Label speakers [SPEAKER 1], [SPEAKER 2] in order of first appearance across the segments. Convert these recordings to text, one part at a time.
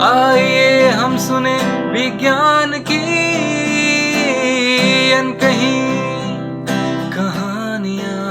[SPEAKER 1] आइए हम सुने विज्ञान की अनकही कहानियाँ।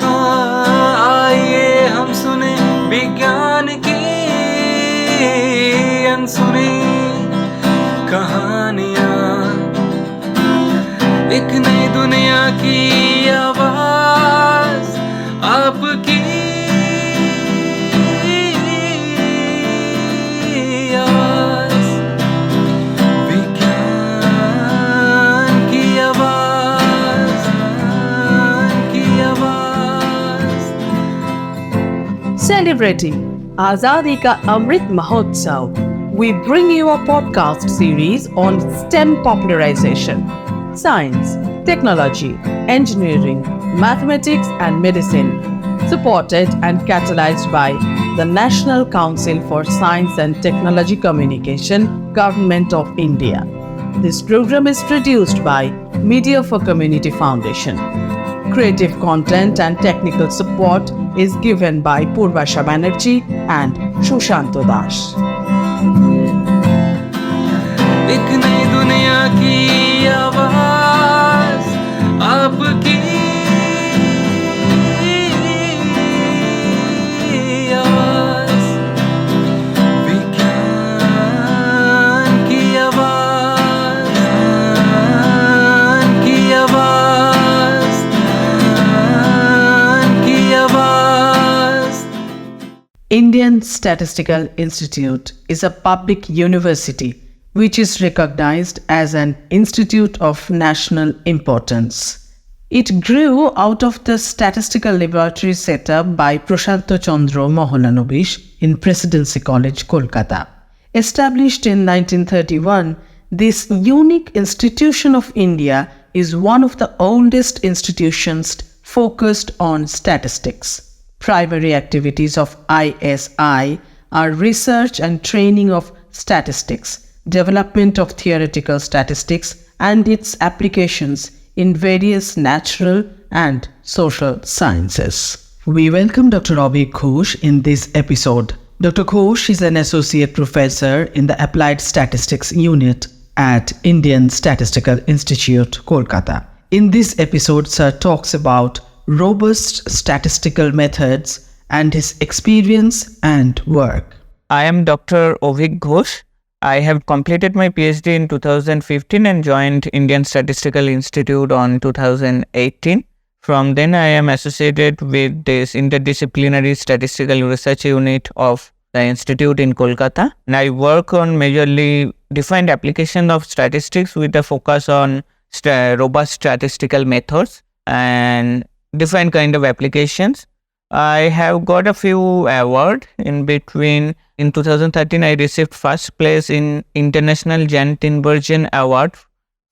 [SPEAKER 1] आइए हम सुने विज्ञान की अनसुनी कहानियाँ। एक नई दुनिया की आवाज़ आपकी आवाज़, विज्ञान की आवाज़, की आवाज़।
[SPEAKER 2] Celebrating Azadi Ka Amrit Mahotsav, we bring you a podcast series on STEM popularization, science, technology, engineering, mathematics and medicine, supported and catalyzed by the National Council for Science and Technology Communication, Government of India. This program is produced by Media for Community Foundation. Creative content and technical support is given by Purvasha Banerjee and Shushanto Das.
[SPEAKER 1] एक नई दुनिया की आवाज़ आपकी आवाज़, विज्ञान की आवाज़, की आवाज़, की आवाज़।
[SPEAKER 2] Indian Statistical Institute is a public university which is recognized as an institute of national importance. It grew out of the statistical laboratory set up by Prashanto Chandra Mohananobish in Presidency College, Kolkata. Established in 1931, this unique institution of India is one of the oldest institutions focused on statistics. Primary activities of ISI are research and training of statistics, development of theoretical statistics, and its applications in various natural and social sciences. We welcome Dr. Abhik Ghosh in this episode. Dr. Ghosh is an associate professor in the Applied Statistics Unit at Indian Statistical Institute, Kolkata. In this episode, Sir talks about robust statistical methods and his experience and work.
[SPEAKER 3] I am Dr. Abhik Ghosh. I have completed my PhD in 2015 and joined Indian Statistical Institute on 2018. From then, I am associated with this interdisciplinary statistical research unit of the institute in Kolkata. And I work on majorly defined application of statistics with a focus on robust statistical methods and different kind of applications. I have got a few awards in between. In 2013, I received first place in International Jan Tinbergen Award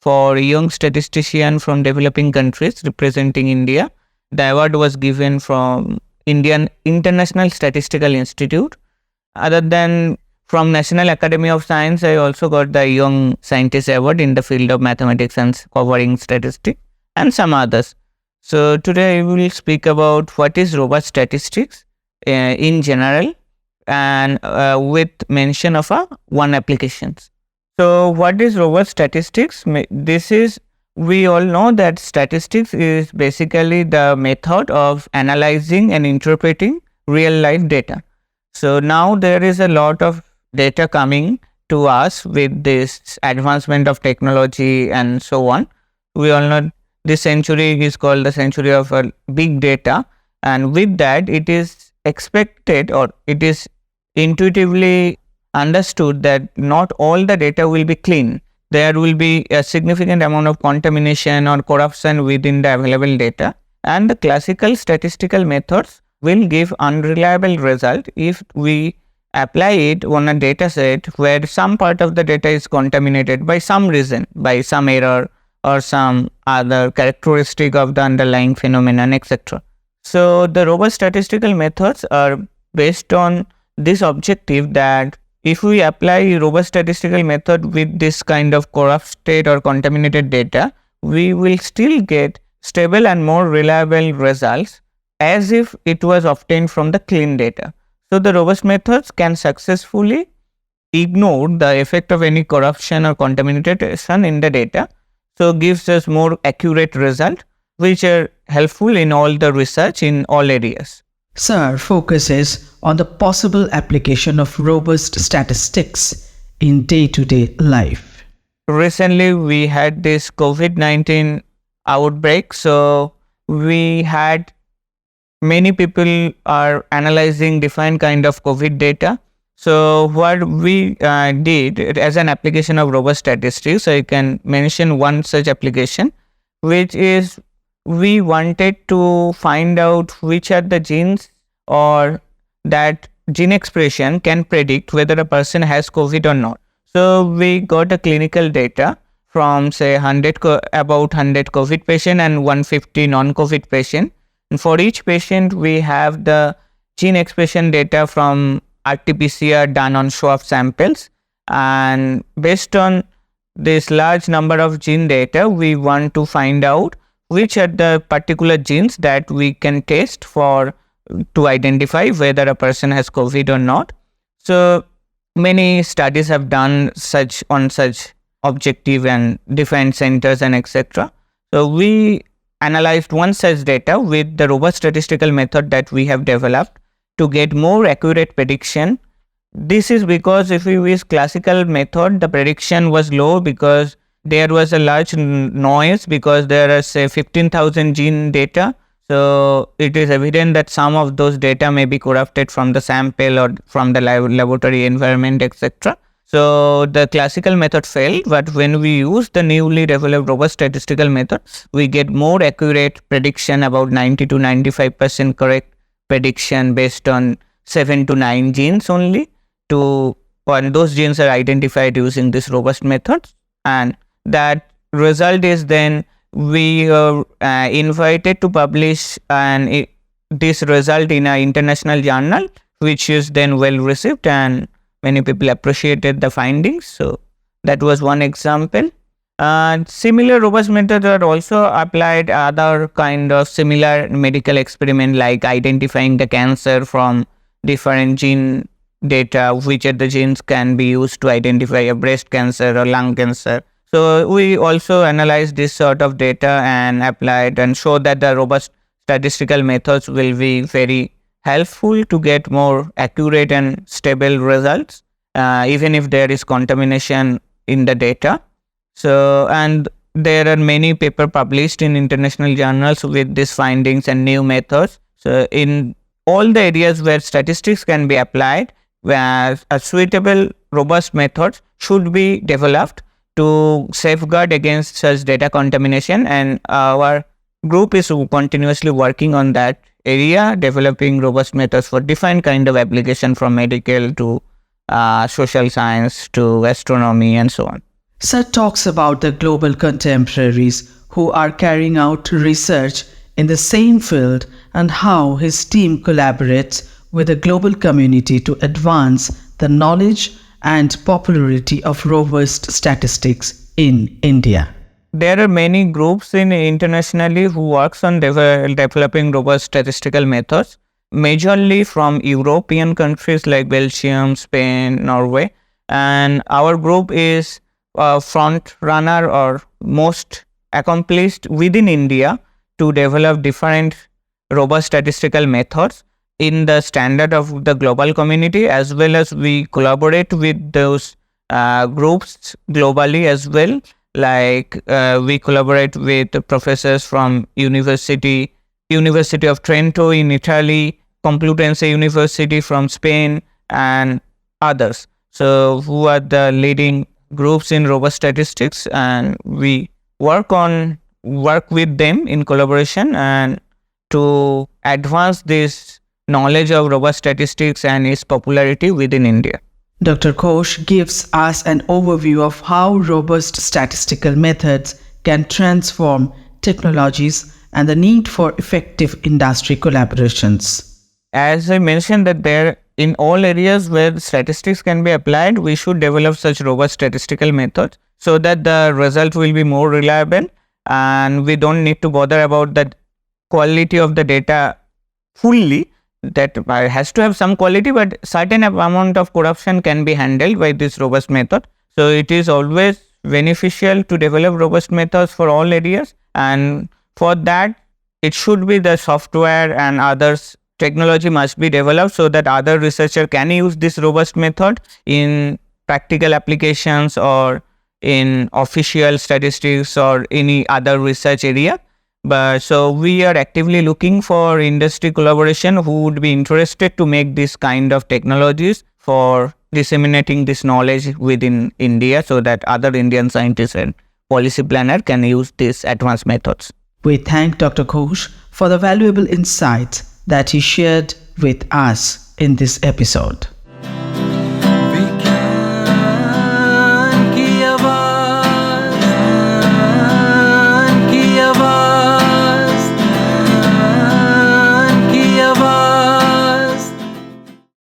[SPEAKER 3] for young statistician from developing countries representing India. The award was given from Indian International Statistical Institute. Other than from National Academy of Science, I also got the Young Scientist Award in the field of mathematics and covering statistics and some others. So today I will speak about what is robust statistics in general and with mention of one applications. So what is robust statistics? We all know that statistics is basically the method of analyzing and interpreting real life data. So now there is a lot of data coming to us with this advancement of technology and so on. We all know this century is called the century of big data, and with that it is expected or it is intuitively understood that not all the data will be clean. There will be a significant amount of contamination or corruption within the available data, and the classical statistical methods will give unreliable result if we apply it on a data set where some part of the data is contaminated by some reason, by some error or some other characteristic of the underlying phenomenon, etc. So the robust statistical methods are based on this objective that if we apply robust statistical method with this kind of corrupted or contaminated data, we will still get stable and more reliable results as if it was obtained from the clean data. So the robust methods can successfully ignore the effect of any corruption or contamination in the data. So gives us more accurate result, which are helpful in all the research in all areas.
[SPEAKER 2] Sir focuses on the possible application of robust statistics in day-to-day life.
[SPEAKER 3] Recently, we had this COVID-19 outbreak. So we had many people are analyzing different kind of COVID data. So what we did as an application of robust statistics, I can mention one such application, which is we wanted to find out which are the genes or that gene expression can predict whether a person has COVID or not. So we got a clinical data from say about 100 COVID patient and 150 non-COVID patient. And for each patient, we have the gene expression data from RT-PCR done on swab samples. And based on this large number of gene data, we want to find out which are the particular genes that we can test for to identify whether a person has COVID or not. So many studies have done such objective and different centers and etc. So we analyzed one such data with the robust statistical method that we have developed to get more accurate prediction. This is because if we use classical method, the prediction was low because there was a large noise because there are say 15,000 gene data. So it is evident that some of those data may be corrupted from the sample or from the laboratory environment, etc. So the classical method failed, but when we use the newly developed robust statistical method, we get more accurate prediction, about 90 to 95% correct prediction based on 7 to 9 genes only. And those genes are identified using this robust method, and that result is then we are invited to publish this result in an international journal, which is then well received and many people appreciated the findings. So that was one example. Similar robust methods are also applied other kind of similar medical experiment like identifying the cancer from different gene data, which are the genes can be used to identify a breast cancer or lung cancer. So we also analyze this sort of data and applied and show that the robust statistical methods will be very helpful to get more accurate and stable results, even if there is contamination in the data. So, and there are many papers published in international journals with these findings and new methods. So in all the areas where statistics can be applied, where a suitable robust methods should be developed to safeguard against such data contamination, and our group is continuously working on that area, developing robust methods for different kind of application from medical to social science to astronomy and so on.
[SPEAKER 2] Sir talks about the global contemporaries who are carrying out research in the same field and how his team collaborates with the global community to advance the knowledge and popularity of robust statistics in India.
[SPEAKER 3] There are many groups internationally who works on developing robust statistical methods, majorly from European countries like Belgium, Spain, Norway, and our group is front runner or most accomplished within India to develop different robust statistical methods in the standard of the global community, as well as we collaborate with those groups globally as well. Like we collaborate with professors from University of Trento in Italy, Complutense University from Spain, and others. So who are the leading groups in robust statistics, and we work with them in collaboration and to advance this knowledge of robust statistics and its popularity within India.
[SPEAKER 2] Dr. Ghosh gives us an overview of how robust statistical methods can transform technologies and the need for effective industry collaborations.
[SPEAKER 3] As I mentioned that there in all areas where statistics can be applied, we should develop such robust statistical methods so that the result will be more reliable and we don't need to bother about the quality of the data fully. that has to have some quality, but certain amount of corruption can be handled by this robust method. So it is always beneficial to develop robust methods for all areas, and for that it should be the software and others technology must be developed so that other researcher can use this robust method in practical applications or in official statistics or any other research area. But so we are actively looking for industry collaboration who would be interested to make this kind of technologies for disseminating this knowledge within India so that other Indian scientists and policy planner can use these advanced methods.
[SPEAKER 2] We thank Dr. Ghosh for the valuable insights that he shared with us in this episode.